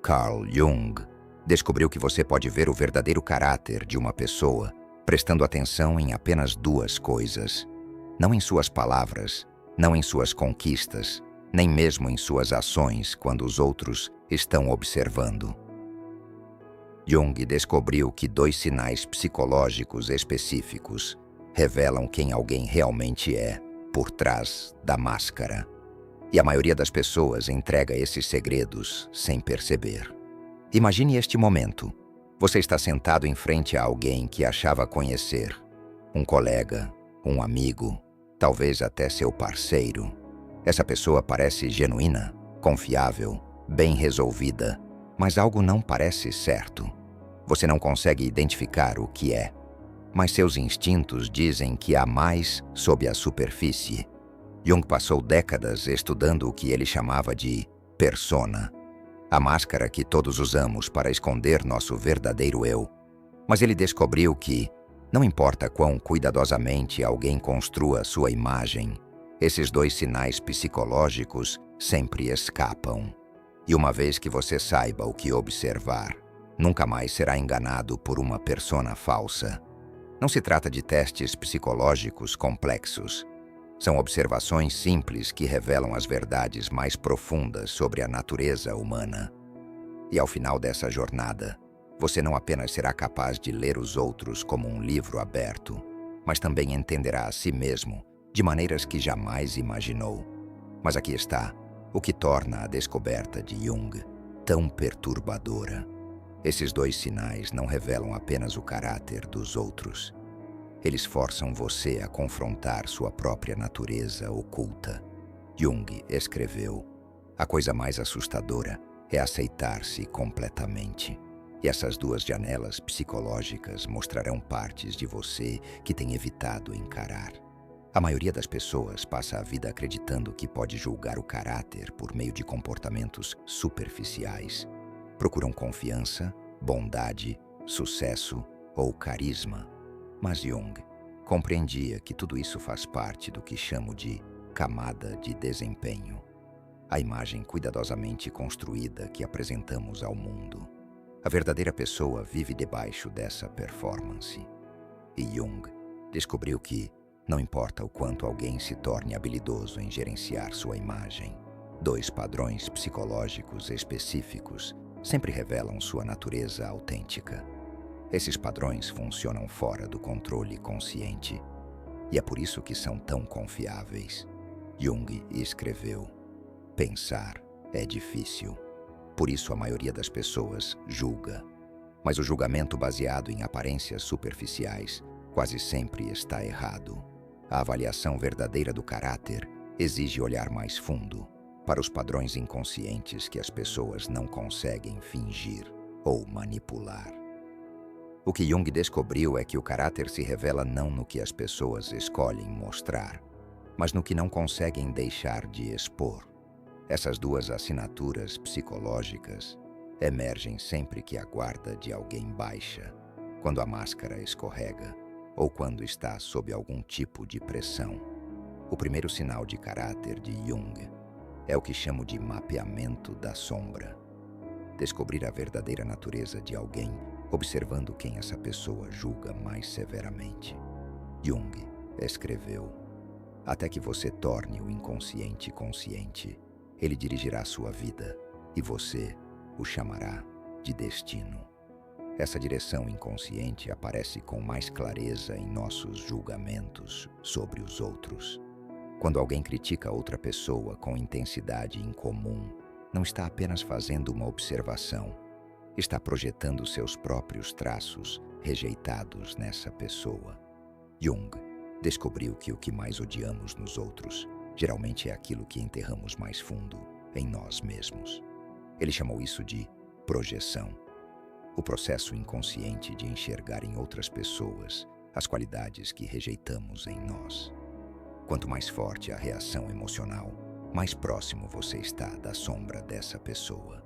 Carl Jung descobriu que você pode ver o verdadeiro caráter de uma pessoa prestando atenção em apenas duas coisas. Não em suas palavras, não em suas conquistas, nem mesmo em suas ações quando os outros estão observando. Jung descobriu que dois sinais psicológicos específicos revelam quem alguém realmente é por trás da máscara. E a maioria das pessoas entrega esses segredos sem perceber. Imagine este momento. Você está sentado em frente a alguém que achava conhecer. Um colega, um amigo, talvez até seu parceiro. Essa pessoa parece genuína, confiável, bem resolvida, mas algo não parece certo. Você não consegue identificar o que é, mas seus instintos dizem que há mais sob a superfície. Jung passou décadas estudando o que ele chamava de persona, a máscara que todos usamos para esconder nosso verdadeiro eu. Mas ele descobriu que, não importa quão cuidadosamente alguém construa sua imagem, esses dois sinais psicológicos sempre escapam. E uma vez que você saiba o que observar, nunca mais será enganado por uma persona falsa. Não se trata de testes psicológicos complexos. São observações simples que revelam as verdades mais profundas sobre a natureza humana. E ao final dessa jornada, você não apenas será capaz de ler os outros como um livro aberto, mas também entenderá a si mesmo de maneiras que jamais imaginou. Mas aqui está o que torna a descoberta de Jung tão perturbadora. Esses dois sinais não revelam apenas o caráter dos outros. Eles forçam você a confrontar sua própria natureza oculta. Jung escreveu: "A coisa mais assustadora é aceitar-se completamente. E essas duas janelas psicológicas mostrarão partes de você que tem evitado encarar." A maioria das pessoas passa a vida acreditando que pode julgar o caráter por meio de comportamentos superficiais. Procuram confiança, bondade, sucesso ou carisma. Mas Jung compreendia que tudo isso faz parte do que chamo de camada de desempenho, a imagem cuidadosamente construída que apresentamos ao mundo. A verdadeira pessoa vive debaixo dessa performance. E Jung descobriu que, não importa o quanto alguém se torne habilidoso em gerenciar sua imagem, dois padrões psicológicos específicos sempre revelam sua natureza autêntica. Esses padrões funcionam fora do controle consciente, e é por isso que são tão confiáveis. Jung escreveu: "Pensar é difícil. Por isso a maioria das pessoas julga. Mas o julgamento baseado em aparências superficiais quase sempre está errado. A avaliação verdadeira do caráter exige olhar mais fundo, para os padrões inconscientes que as pessoas não conseguem fingir ou manipular." O que Jung descobriu é que o caráter se revela não no que as pessoas escolhem mostrar, mas no que não conseguem deixar de expor. Essas duas assinaturas psicológicas emergem sempre que a guarda de alguém baixa, quando a máscara escorrega ou quando está sob algum tipo de pressão. O primeiro sinal de caráter de Jung é o que chamo de mapeamento da sombra. Descobrir a verdadeira natureza de alguém observando quem essa pessoa julga mais severamente. Jung escreveu: "Até que você torne o inconsciente consciente, ele dirigirá sua vida e você o chamará de destino." Essa direção inconsciente aparece com mais clareza em nossos julgamentos sobre os outros. Quando alguém critica outra pessoa com intensidade incomum, não está apenas fazendo uma observação, está projetando seus próprios traços rejeitados nessa pessoa. Jung descobriu que o que mais odiamos nos outros geralmente é aquilo que enterramos mais fundo em nós mesmos. Ele chamou isso de projeção, o processo inconsciente de enxergar em outras pessoas as qualidades que rejeitamos em nós. Quanto mais forte a reação emocional, mais próximo você está da sombra dessa pessoa.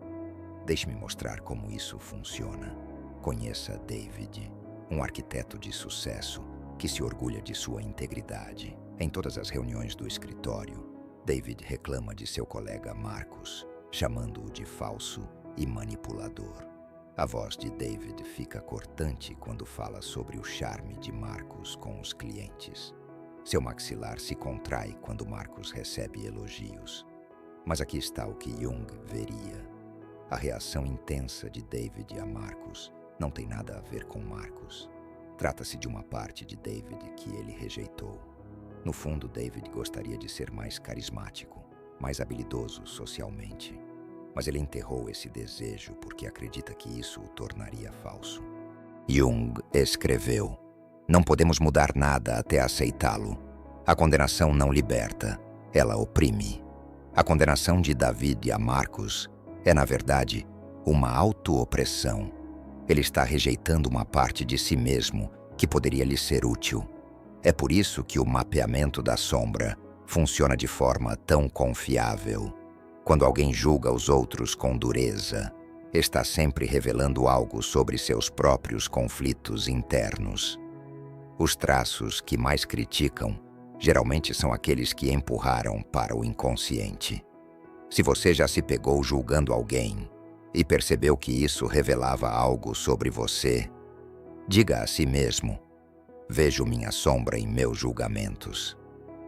Deixe-me mostrar como isso funciona. Conheça David, um arquiteto de sucesso que se orgulha de sua integridade. Em todas as reuniões do escritório, David reclama de seu colega Marcus, chamando-o de falso e manipulador. A voz de David fica cortante quando fala sobre o charme de Marcus com os clientes. Seu maxilar se contrai quando Marcus recebe elogios. Mas aqui está o que Jung veria. A reação intensa de David a Marcus não tem nada a ver com Marcus. Trata-se de uma parte de David que ele rejeitou. No fundo, David gostaria de ser mais carismático, mais habilidoso socialmente. Mas ele enterrou esse desejo porque acredita que isso o tornaria falso. Jung escreveu: "Não podemos mudar nada até aceitá-lo. A condenação não liberta, ela oprime." A condenação de David a Marcus é, na verdade, uma auto-opressão. Ele está rejeitando uma parte de si mesmo que poderia lhe ser útil. É por isso que o mapeamento da sombra funciona de forma tão confiável. Quando alguém julga os outros com dureza, está sempre revelando algo sobre seus próprios conflitos internos. Os traços que mais criticam geralmente são aqueles que empurraram para o inconsciente. Se você já se pegou julgando alguém e percebeu que isso revelava algo sobre você, diga a si mesmo: "Vejo minha sombra em meus julgamentos."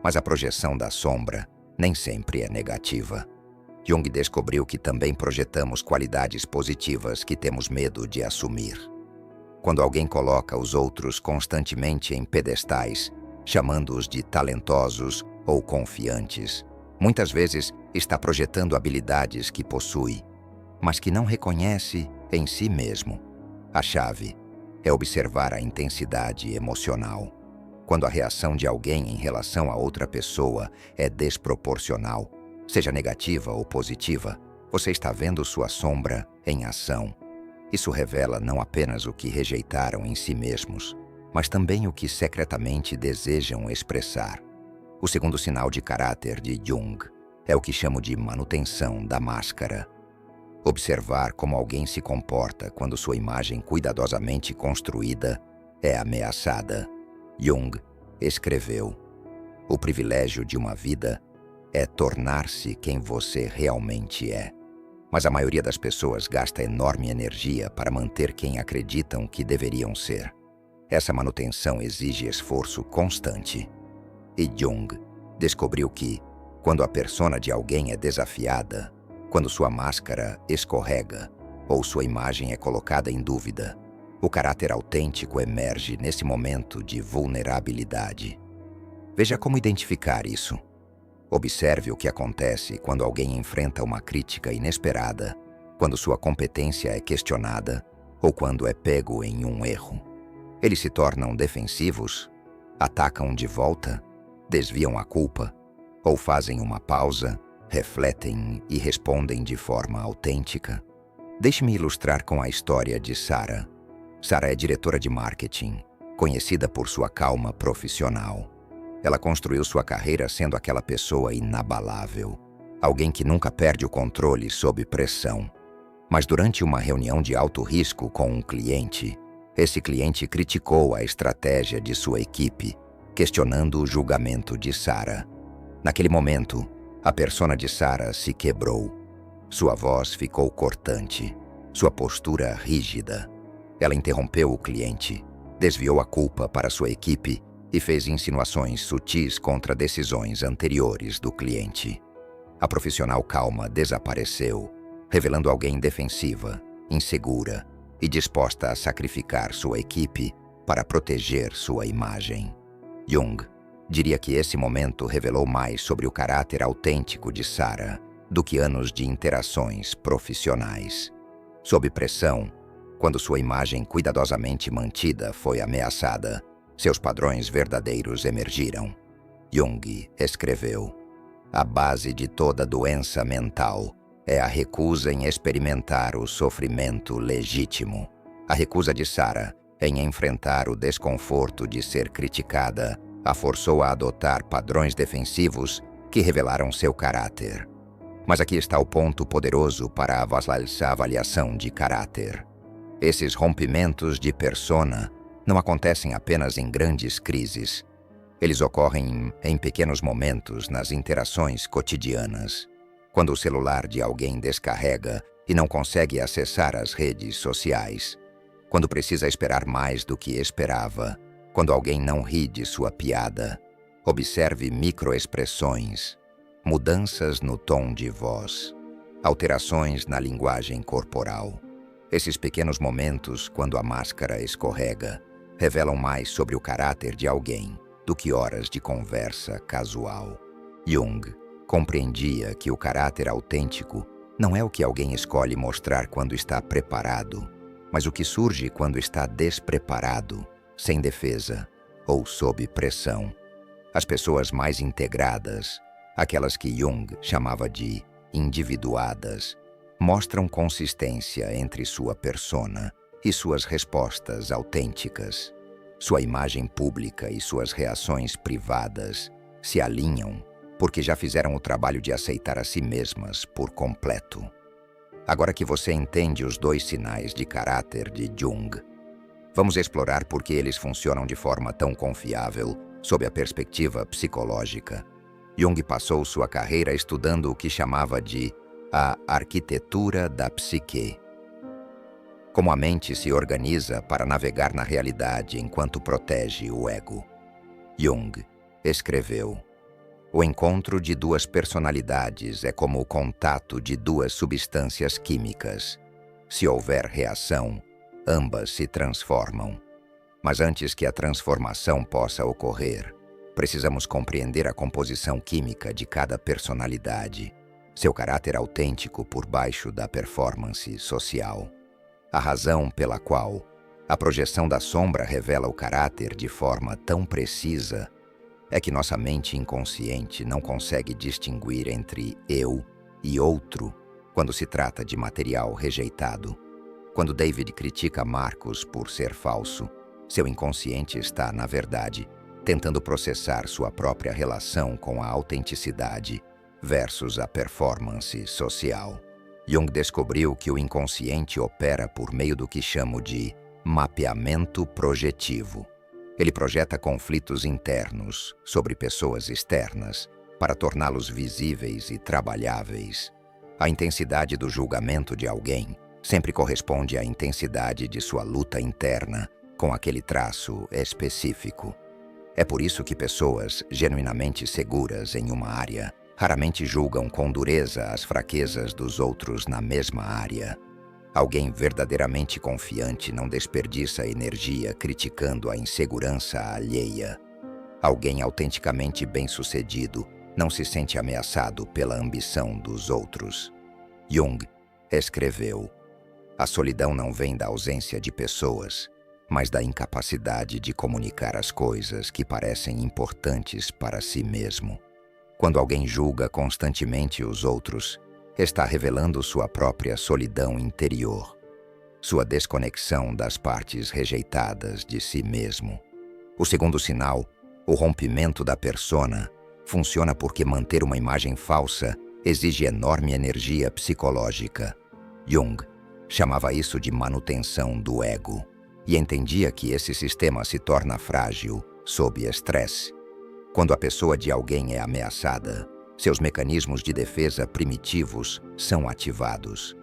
Mas a projeção da sombra nem sempre é negativa. Jung descobriu que também projetamos qualidades positivas que temos medo de assumir. Quando alguém coloca os outros constantemente em pedestais, chamando-os de talentosos ou confiantes, muitas vezes está projetando habilidades que possui, mas que não reconhece em si mesmo. A chave é observar a intensidade emocional. Quando a reação de alguém em relação a outra pessoa é desproporcional, seja negativa ou positiva, você está vendo sua sombra em ação. Isso revela não apenas o que rejeitaram em si mesmos, mas também o que secretamente desejam expressar. O segundo sinal de caráter de Jung é o que chamo de manutenção da máscara. Observar como alguém se comporta quando sua imagem cuidadosamente construída é ameaçada. Jung escreveu: "O privilégio de uma vida é tornar-se quem você realmente é." Mas a maioria das pessoas gasta enorme energia para manter quem acreditam que deveriam ser. Essa manutenção exige esforço constante. E Jung descobriu que, quando a persona de alguém é desafiada, quando sua máscara escorrega ou sua imagem é colocada em dúvida, o caráter autêntico emerge nesse momento de vulnerabilidade. Veja como identificar isso. Observe o que acontece quando alguém enfrenta uma crítica inesperada, quando sua competência é questionada ou quando é pego em um erro. Eles se tornam defensivos, atacam de volta, desviam a culpa, ou fazem uma pausa, refletem e respondem de forma autêntica. Deixe-me ilustrar com a história de Sarah. Sarah é diretora de marketing, conhecida por sua calma profissional. Ela construiu sua carreira sendo aquela pessoa inabalável, alguém que nunca perde o controle sob pressão. Mas durante uma reunião de alto risco com um cliente, esse cliente criticou a estratégia de sua equipe, questionando o julgamento de Sarah. Naquele momento, a persona de Sarah se quebrou. Sua voz ficou cortante, sua postura rígida. Ela interrompeu o cliente, desviou a culpa para sua equipe e fez insinuações sutis contra decisões anteriores do cliente. A profissional calma desapareceu, revelando alguém defensiva, insegura e disposta a sacrificar sua equipe para proteger sua imagem. Jung diria que esse momento revelou mais sobre o caráter autêntico de Sarah do que anos de interações profissionais. Sob pressão, quando sua imagem cuidadosamente mantida foi ameaçada, seus padrões verdadeiros emergiram. Jung escreveu: "A base de toda doença mental é a recusa em experimentar o sofrimento legítimo." A recusa de Sarah em enfrentar o desconforto de ser criticada a forçou a adotar padrões defensivos que revelaram seu caráter. Mas aqui está o ponto poderoso para essa avaliação de caráter. Esses rompimentos de persona não acontecem apenas em grandes crises. Eles ocorrem em pequenos momentos nas interações cotidianas. Quando o celular de alguém descarrega e não consegue acessar as redes sociais, quando precisa esperar mais do que esperava, quando alguém não ri de sua piada. Observe microexpressões, mudanças no tom de voz, alterações na linguagem corporal. Esses pequenos momentos, quando a máscara escorrega, revelam mais sobre o caráter de alguém do que horas de conversa casual. Jung compreendia que o caráter autêntico não é o que alguém escolhe mostrar quando está preparado, mas o que surge quando está despreparado, sem defesa ou sob pressão. As pessoas mais integradas, aquelas que Jung chamava de individuadas, mostram consistência entre sua persona e suas respostas autênticas. Sua imagem pública e suas reações privadas se alinham porque já fizeram o trabalho de aceitar a si mesmas por completo. Agora que você entende os 2 sinais de caráter de Jung, vamos explorar por que eles funcionam de forma tão confiável sob a perspectiva psicológica. Jung passou sua carreira estudando o que chamava de a arquitetura da psique. Como a mente se organiza para navegar na realidade enquanto protege o ego. Jung escreveu: o encontro de 2 personalidades é como o contato de 2 substâncias químicas. Se houver reação, ambas se transformam. Mas antes que a transformação possa ocorrer, precisamos compreender a composição química de cada personalidade, seu caráter autêntico por baixo da performance social. A razão pela qual a projeção da sombra revela o caráter de forma tão precisa é que nossa mente inconsciente não consegue distinguir entre eu e outro quando se trata de material rejeitado. Quando David critica Marcos por ser falso, seu inconsciente está, na verdade, tentando processar sua própria relação com a autenticidade versus a performance social. Jung descobriu que o inconsciente opera por meio do que chamo de mapeamento projetivo. Ele projeta conflitos internos sobre pessoas externas para torná-los visíveis e trabalháveis. A intensidade do julgamento de alguém sempre corresponde à intensidade de sua luta interna com aquele traço específico. É por isso que pessoas genuinamente seguras em uma área raramente julgam com dureza as fraquezas dos outros na mesma área. Alguém verdadeiramente confiante não desperdiça energia criticando a insegurança alheia. Alguém autenticamente bem-sucedido não se sente ameaçado pela ambição dos outros. Jung escreveu: a solidão não vem da ausência de pessoas, mas da incapacidade de comunicar as coisas que parecem importantes para si mesmo. Quando alguém julga constantemente os outros, está revelando sua própria solidão interior, sua desconexão das partes rejeitadas de si mesmo. O segundo sinal, o rompimento da persona, funciona porque manter uma imagem falsa exige enorme energia psicológica. Jung chamava isso de manutenção do ego e entendia que esse sistema se torna frágil sob estresse. Quando a pessoa de alguém é ameaçada, seus mecanismos de defesa primitivos são ativados.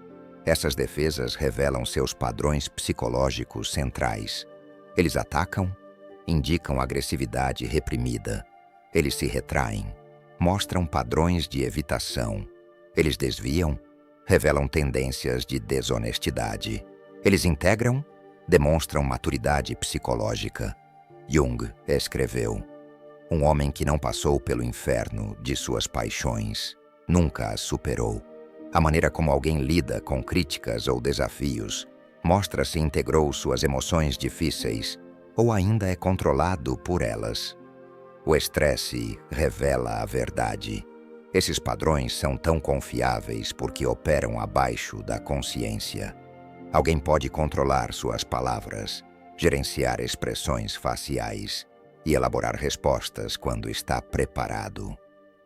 Essas defesas revelam seus padrões psicológicos centrais. Eles atacam, indicam agressividade reprimida. Eles se retraem, mostram padrões de evitação. Eles desviam, revelam tendências de desonestidade. Eles integram, demonstram maturidade psicológica. Jung escreveu: um homem que não passou pelo inferno de suas paixões nunca as superou. A maneira como alguém lida com críticas ou desafios mostra se integrou suas emoções difíceis ou ainda é controlado por elas. O estresse revela a verdade. Esses padrões são tão confiáveis porque operam abaixo da consciência. Alguém pode controlar suas palavras, gerenciar expressões faciais e elaborar respostas quando está preparado.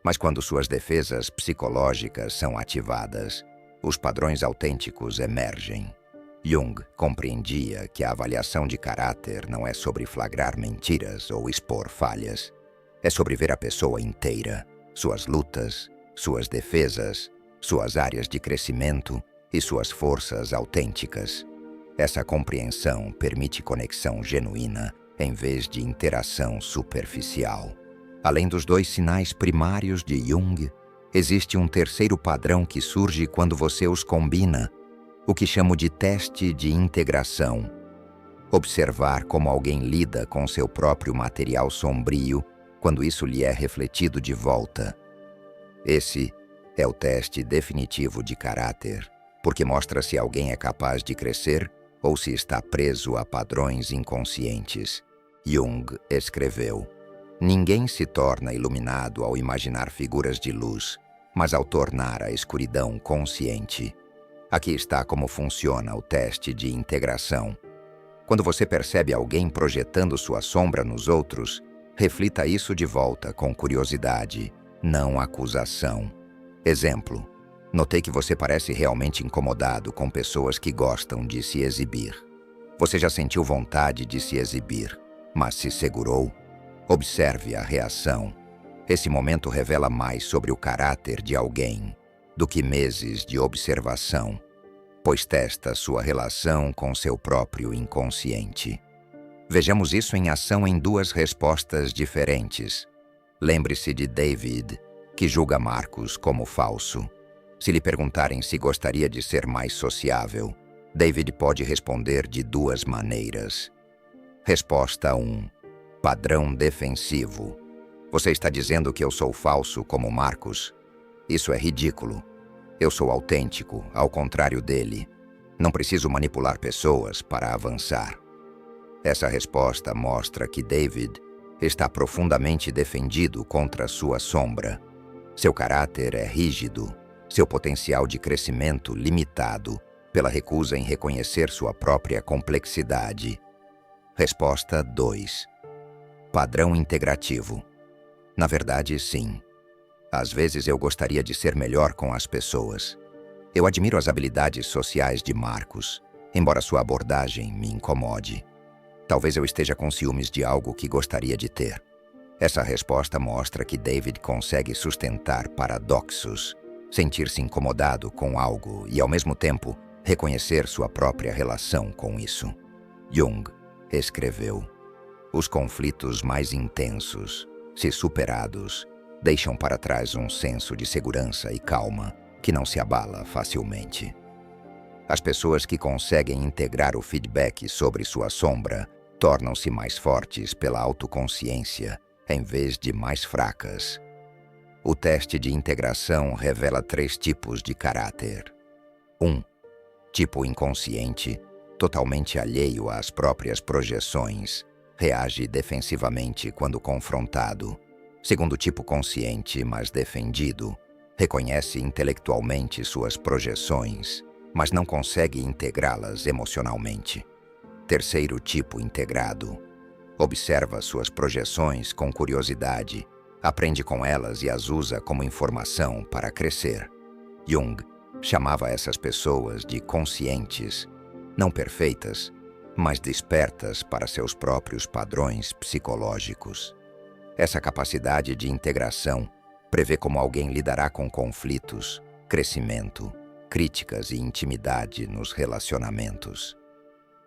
Mas quando suas defesas psicológicas são ativadas, os padrões autênticos emergem. Jung compreendia que a avaliação de caráter não é sobre flagrar mentiras ou expor falhas. É sobre ver a pessoa inteira, suas lutas, suas defesas, suas áreas de crescimento e suas forças autênticas. Essa compreensão permite conexão genuína em vez de interação superficial. Além dos dois sinais primários de Jung, existe um terceiro padrão que surge quando você os combina, o que chamo de teste de integração. Observar como alguém lida com seu próprio material sombrio quando isso lhe é refletido de volta. Esse é o teste definitivo de caráter, porque mostra se alguém é capaz de crescer ou se está preso a padrões inconscientes. Jung escreveu: "Ninguém se torna iluminado ao imaginar figuras de luz, mas ao tornar a escuridão consciente." Aqui está como funciona o teste de integração. Quando você percebe alguém projetando sua sombra nos outros, reflita isso de volta com curiosidade, não acusação. Exemplo: notei que você parece realmente incomodado com pessoas que gostam de se exibir. Você já sentiu vontade de se exibir, mas se segurou? Observe a reação. Esse momento revela mais sobre o caráter de alguém do que meses de observação, pois testa sua relação com seu próprio inconsciente. Vejamos isso em ação em duas respostas diferentes. Lembre-se de David, que julga Marcos como falso. Se lhe perguntarem se gostaria de ser mais sociável, David pode responder de duas maneiras. Resposta 1. Padrão defensivo. Você está dizendo que eu sou falso como Marcos? Isso é ridículo. Eu sou autêntico, ao contrário dele. Não preciso manipular pessoas para avançar. Essa resposta mostra que David está profundamente defendido contra sua sombra. Seu caráter é rígido, seu potencial de crescimento limitado pela recusa em reconhecer sua própria complexidade. Resposta 2. Padrão integrativo. Na verdade, sim. Às vezes eu gostaria de ser melhor com as pessoas. Eu admiro as habilidades sociais de Marcos, embora sua abordagem me incomode. Talvez eu esteja com ciúmes de algo que gostaria de ter. Essa resposta mostra que David consegue sustentar paradoxos, sentir-se incomodado com algo e, ao mesmo tempo, reconhecer sua própria relação com isso. Jung escreveu: "Os conflitos mais intensos, se superados, deixam para trás um senso de segurança e calma que não se abala facilmente." As pessoas que conseguem integrar o feedback sobre sua sombra tornam-se mais fortes pela autoconsciência, em vez de mais fracas. O teste de integração revela 3 tipos de caráter. 1. Tipo inconsciente, totalmente alheio às próprias projeções, reage defensivamente quando confrontado. Segundo tipo consciente, mas defendido, reconhece intelectualmente suas projeções, mas não consegue integrá-las emocionalmente. Terceiro tipo integrado, observa suas projeções com curiosidade, aprende com elas e as usa como informação para crescer. Jung chamava essas pessoas de conscientes, não perfeitas, mas despertas para seus próprios padrões psicológicos. Essa capacidade de integração prevê como alguém lidará com conflitos, crescimento, críticas e intimidade nos relacionamentos.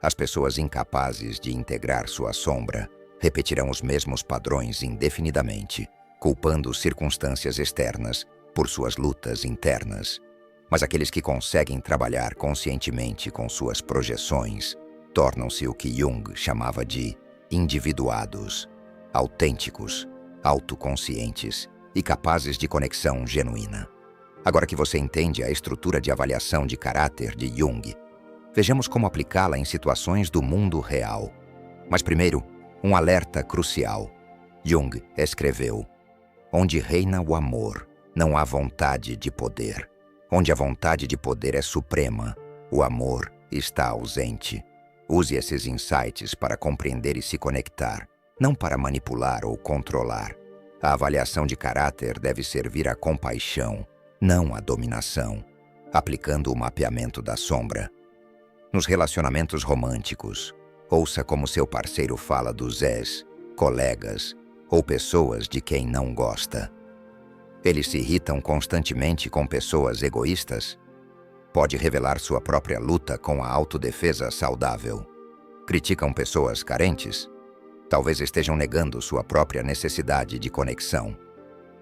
As pessoas incapazes de integrar sua sombra repetirão os mesmos padrões indefinidamente, culpando circunstâncias externas por suas lutas internas. Mas aqueles que conseguem trabalhar conscientemente com suas projeções tornam-se o que Jung chamava de individuados, autênticos, autoconscientes e capazes de conexão genuína. Agora que você entende a estrutura de avaliação de caráter de Jung, vejamos como aplicá-la em situações do mundo real. Mas primeiro, um alerta crucial. Jung escreveu: "Onde reina o amor, não há vontade de poder. Onde a vontade de poder é suprema, o amor está ausente." Use esses insights para compreender e se conectar, não para manipular ou controlar. A avaliação de caráter deve servir à compaixão, não à dominação, aplicando o mapeamento da sombra. Nos relacionamentos românticos, ouça como seu parceiro fala dos ex, colegas ou pessoas de quem não gosta. Eles se irritam constantemente com pessoas egoístas? Pode revelar sua própria luta com a autodefesa saudável. Criticam pessoas carentes? Talvez estejam negando sua própria necessidade de conexão.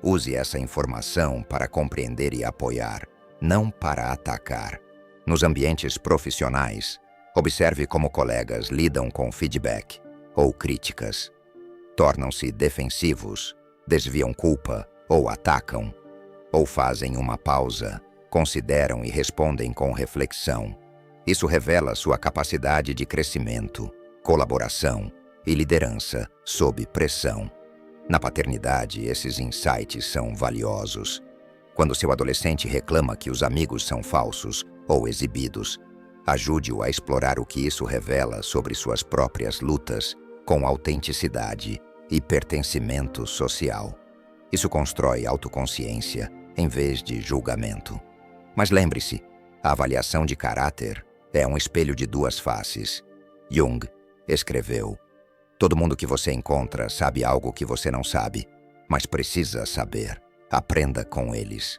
Use essa informação para compreender e apoiar, não para atacar. Nos ambientes profissionais, observe como colegas lidam com feedback ou críticas. Tornam-se defensivos, desviam culpa ou atacam, ou fazem uma pausa, consideram e respondem com reflexão. Isso revela sua capacidade de crescimento, colaboração e liderança sob pressão. Na paternidade, esses insights são valiosos. Quando seu adolescente reclama que os amigos são falsos ou exibidos, ajude-o a explorar o que isso revela sobre suas próprias lutas com autenticidade e pertencimento social. Isso constrói autoconsciência em vez de julgamento. Mas lembre-se, a avaliação de caráter é um espelho de duas faces. Jung escreveu: todo mundo que você encontra sabe algo que você não sabe, mas precisa saber. Aprenda com eles.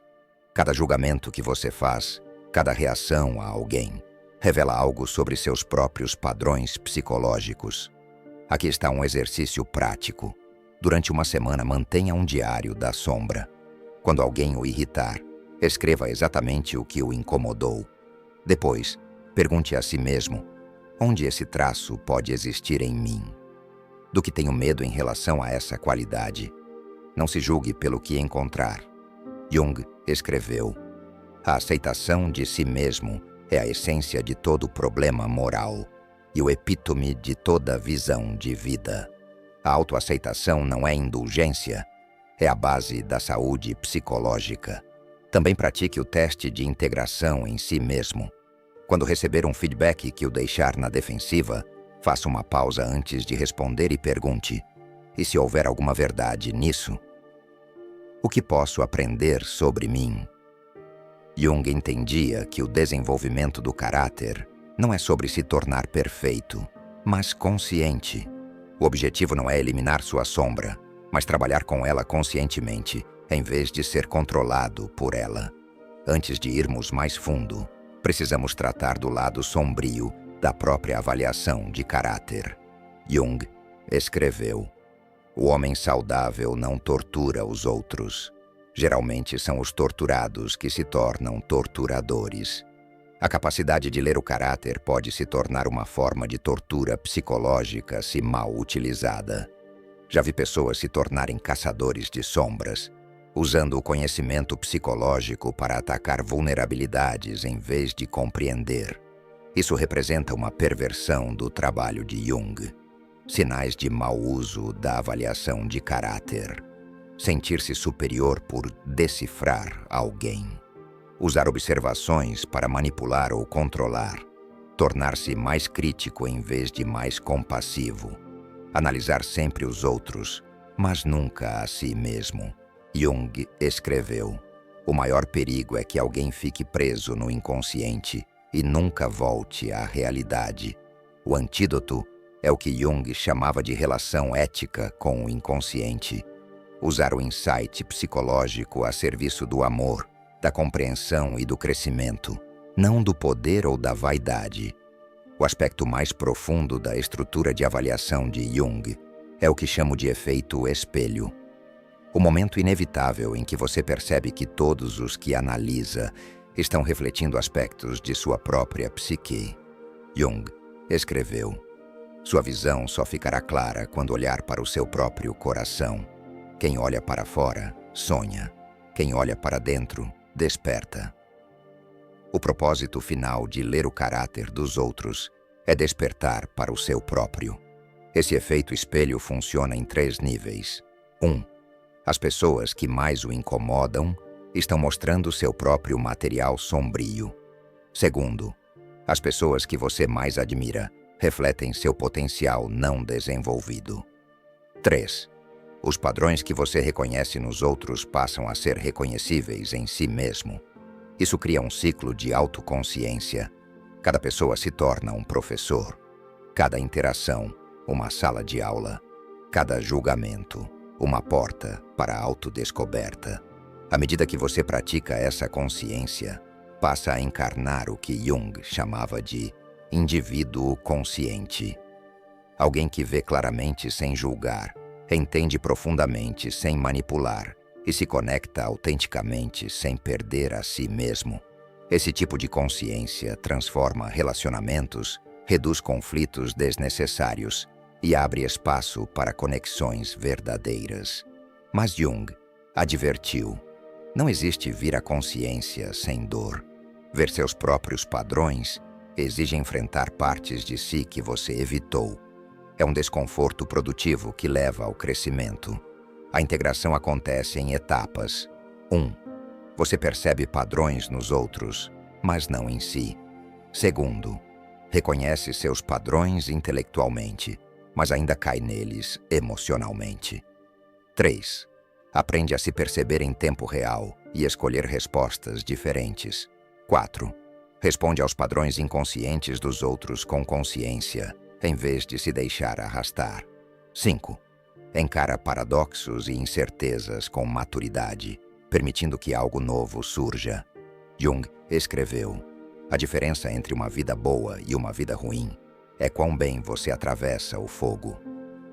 Cada julgamento que você faz, cada reação a alguém, revela algo sobre seus próprios padrões psicológicos. Aqui está um exercício prático. Durante uma semana, mantenha um diário da sombra. Quando alguém o irritar, escreva exatamente o que o incomodou. Depois, pergunte a si mesmo: onde esse traço pode existir em mim? Do que tenho medo em relação a essa qualidade? Não se julgue pelo que encontrar. Jung escreveu: a aceitação de si mesmo é a essência de todo problema moral e o epítome de toda visão de vida. A autoaceitação não é indulgência, é a base da saúde psicológica. Também pratique o teste de integração em si mesmo. Quando receber um feedback que o deixar na defensiva, faça uma pausa antes de responder e pergunte: e se houver alguma verdade nisso? O que posso aprender sobre mim? Jung entendia que o desenvolvimento do caráter não é sobre se tornar perfeito, mas consciente. O objetivo não é eliminar sua sombra, mas trabalhar com ela conscientemente, em vez de ser controlado por ela. Antes de irmos mais fundo, precisamos tratar do lado sombrio da própria avaliação de caráter. Jung escreveu: o homem saudável não tortura os outros. Geralmente são os torturados que se tornam torturadores. A capacidade de ler o caráter pode se tornar uma forma de tortura psicológica se mal utilizada. Já vi pessoas se tornarem caçadores de sombras, usando o conhecimento psicológico para atacar vulnerabilidades em vez de compreender. Isso representa uma perversão do trabalho de Jung. Sinais de mau uso da avaliação de caráter. Sentir-se superior por decifrar alguém. Usar observações para manipular ou controlar. Tornar-se mais crítico em vez de mais compassivo. Analisar sempre os outros, mas nunca a si mesmo. Jung escreveu: o maior perigo é que alguém fique preso no inconsciente e nunca volte à realidade. O antídoto é o que Jung chamava de relação ética com o inconsciente. Usar o insight psicológico a serviço do amor, da compreensão e do crescimento, não do poder ou da vaidade. O aspecto mais profundo da estrutura de avaliação de Jung é o que chamo de efeito espelho. O momento inevitável em que você percebe que todos os que analisa estão refletindo aspectos de sua própria psique. Jung escreveu: sua visão só ficará clara quando olhar para o seu próprio coração. Quem olha para fora, sonha. Quem olha para dentro, desperta. O propósito final de ler o caráter dos outros é despertar para o seu próprio. Esse efeito espelho funciona em 3 níveis. 1. As pessoas que mais o incomodam estão mostrando seu próprio material sombrio. 2. As pessoas que você mais admira refletem seu potencial não desenvolvido. 3. Os padrões que você reconhece nos outros passam a ser reconhecíveis em si mesmo. Isso cria um ciclo de autoconsciência. Cada pessoa se torna um professor. Cada interação, uma sala de aula. Cada julgamento, uma porta para a autodescoberta. À medida que você pratica essa consciência, passa a encarnar o que Jung chamava de indivíduo consciente. Alguém que vê claramente sem julgar, entende profundamente sem manipular e se conecta autenticamente sem perder a si mesmo. Esse tipo de consciência transforma relacionamentos, reduz conflitos desnecessários e abre espaço para conexões verdadeiras. Mas Jung advertiu: não existe vir à consciência sem dor. Ver seus próprios padrões exige enfrentar partes de si que você evitou. É um desconforto produtivo que leva ao crescimento. A integração acontece em etapas. 1. Você percebe padrões nos outros, mas não em si. 2. Reconhece seus padrões intelectualmente, mas ainda cai neles emocionalmente. 3. Aprende a se perceber em tempo real e escolher respostas diferentes. 4. Responde aos padrões inconscientes dos outros com consciência, em vez de se deixar arrastar. 5. Encara paradoxos e incertezas com maturidade, permitindo que algo novo surja. Jung escreveu: a diferença entre uma vida boa e uma vida ruim é quão bem você atravessa o fogo.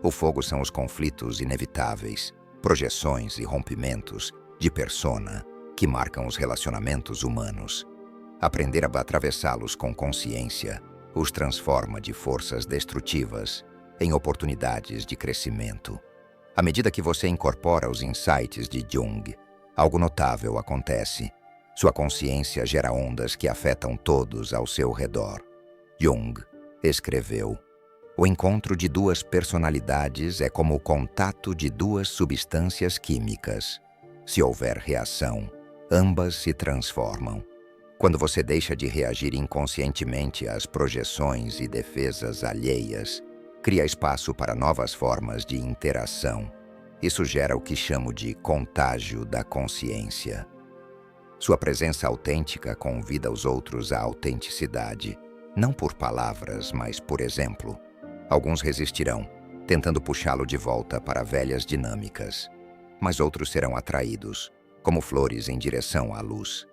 O fogo são os conflitos inevitáveis, projeções e rompimentos de persona que marcam os relacionamentos humanos. Aprender a atravessá-los com consciência os transforma de forças destrutivas em oportunidades de crescimento. À medida que você incorpora os insights de Jung, algo notável acontece. Sua consciência gera ondas que afetam todos ao seu redor. Jung escreveu: o encontro de duas personalidades é como o contato de duas substâncias químicas. Se houver reação, ambas se transformam. Quando você deixa de reagir inconscientemente às projeções e defesas alheias, cria espaço para novas formas de interação. Isso gera o que chamo de contágio da consciência. Sua presença autêntica convida os outros à autenticidade, não por palavras, mas por exemplo. Alguns resistirão, tentando puxá-lo de volta para velhas dinâmicas, mas outros serão atraídos, como flores em direção à luz.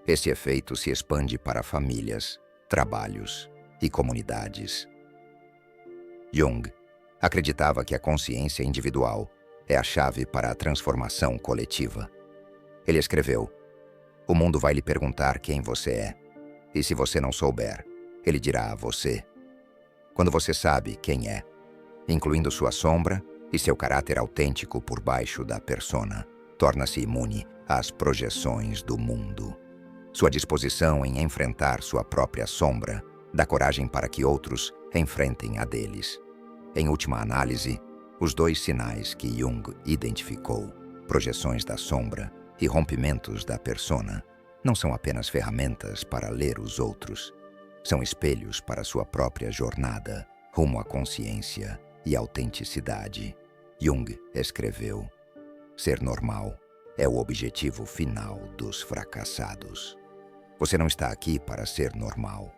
Esse efeito se expande para famílias, trabalhos e comunidades. Jung acreditava que a consciência individual é a chave para a transformação coletiva. Ele escreveu: o mundo vai lhe perguntar quem você é, e se você não souber, ele dirá a você. Quando você sabe quem é, incluindo sua sombra e seu caráter autêntico por baixo da persona, torna-se imune às projeções do mundo. Sua disposição em enfrentar sua própria sombra dá coragem para que outros enfrentem a deles. Em última análise, os dois sinais que Jung identificou, projeções da sombra e rompimentos da persona, não são apenas ferramentas para ler os outros, são espelhos para sua própria jornada rumo à consciência e autenticidade. Jung escreveu: ser normal é o objetivo final dos fracassados. Você não está aqui para ser normal.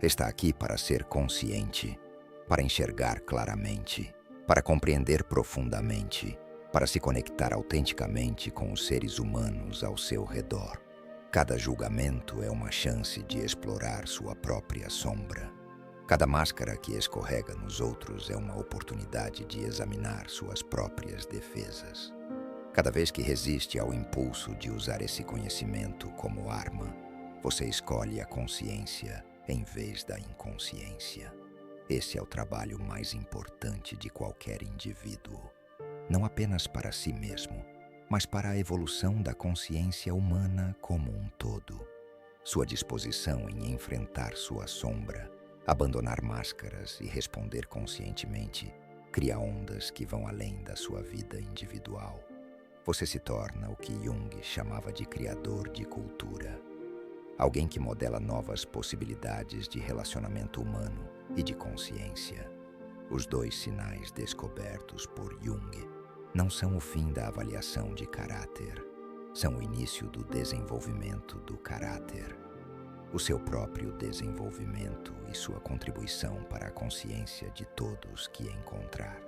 Está aqui para ser consciente, para enxergar claramente, para compreender profundamente, para se conectar autenticamente com os seres humanos ao seu redor. Cada julgamento é uma chance de explorar sua própria sombra. Cada máscara que escorrega nos outros é uma oportunidade de examinar suas próprias defesas. Cada vez que resiste ao impulso de usar esse conhecimento como arma, você escolhe a consciência em vez da inconsciência. Esse é o trabalho mais importante de qualquer indivíduo, não apenas para si mesmo, mas para a evolução da consciência humana como um todo. Sua disposição em enfrentar sua sombra, abandonar máscaras e responder conscientemente, cria ondas que vão além da sua vida individual. Você se torna o que Jung chamava de criador de cultura. Alguém que modela novas possibilidades de relacionamento humano e de consciência. Os dois sinais descobertos por Jung não são o fim da avaliação de caráter, são o início do desenvolvimento do caráter, o seu próprio desenvolvimento e sua contribuição para a consciência de todos que encontrar.